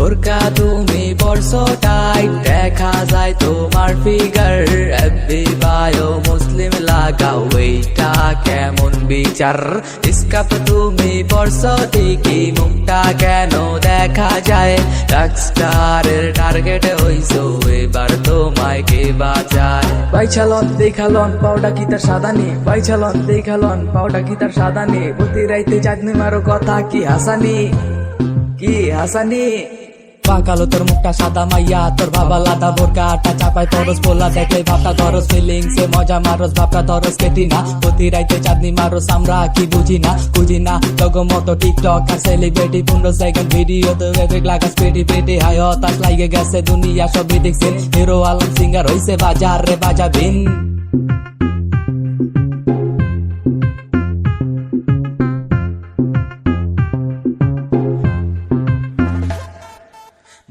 বোরকা তুমি পরছো টাইট, দেখা যায় তোমার ফিগার। এফবি বায়ো মুসলিম লাগাও, এইটা কেমন বিচার? স্কার্ফ তুমি পরছো ঠিকই, মুখটা কেন দেখা যায়? রকস্টারের টার্গেটে হইছো, এবার তোমায় কে বাঁচায়? বাইছালন দেখালন পাউডা কি তার সাদানি, বাইছালন দেখালন পাউডা কি তার সাদানি। প্রতি রাইতে চাঁদনি মারো কথা কি হাসানি, কি হাসানি। পাকালো তোর মুখটা সাদা মাইয়া, তোর বাবা লাদা বোরকা আটা চাপায় তরস পোলা, দেখলে ভাবটা ধরস ফিলিংসে মজা মারস, ভাবটা ধরস কেটি না। প্রতি রাইতে চাঁদনি মারস, আমরা কি বুঝি না জগমতো টিকটক আর সেলিব্রিটি 15 সেকেন্ড ভিডিও তো এফেক্ট লাগাস পেটি পেটি। হায় হতাশ লাগে গেছে দুনিয়া, সবই দেখছেন হিরো আলম সিঙ্গার হইছে বাজার রে বাজাবিন।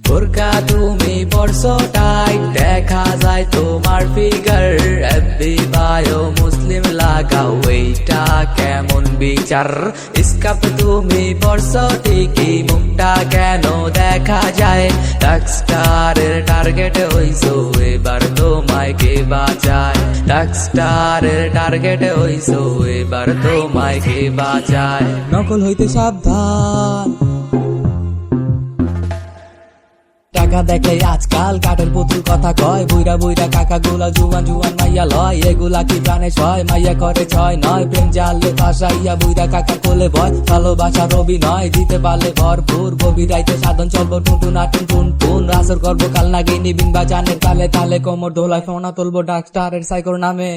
বোরকা তুমি পরছো টাইট, দেখা যায় তোমার ফিগার। এফবি বায়ো মুসলিম লাগাও, এইটা কেমন বিচার? স্কার্ফ তুমি পরছো ঠিকই, মুখটা কেন দেখা যায়? রকস্টারের টার্গেটে হইছো, এবার তোমায় কে বাঁচায়? রকস্টারের টার্গেটে হইছো, এবার তোমায় কে বাঁচায়? নকল হইতে সাবধান, টাকা দেখলে আজকাল কাঠের পুতুল কথা কয়। বুইরা বুইরা কাকা গুলা জুয়ান জুয়ান মাইয়া লয়, এগুলা কি প্রাণে সয়? মাইয়া করে ছয় নয়, প্রেম জালে ফাঁসাইয়া বুইরা কাকা কোলে ভয়। ভালোবাসার অভিনয় দিতে পারলে ভরপুর, গভীর রাইতে সাধন চলবো টুনটুন আটুন টুন টুন। আসর করবো কাল নাগে নিবিন বাজানের তালে তালে, কোমর ধোলায় ফোনা তুলবো ডাকস্টারের সাইকোর নামে,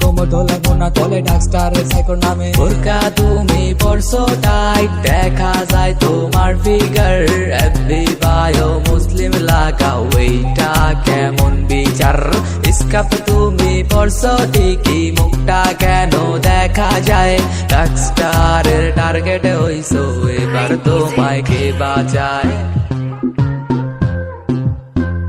কোমর ধোলায় ফোনা তোলে ডাকস্টারের সাইকোর নামে। বোরকা তুমি পরছো টাইট, দেখা যায় তোমার ফিগার। এফবি বায়ো মুসলিম লাগাও, এইটা কেমন বিচার? স্কার্ফ তুমি পরছো ঠিকই, মুখটা কেন দেখা যায়? রকস্টারের টার্গেটে হইছো, এবার তোমায় কে বাঁচায়?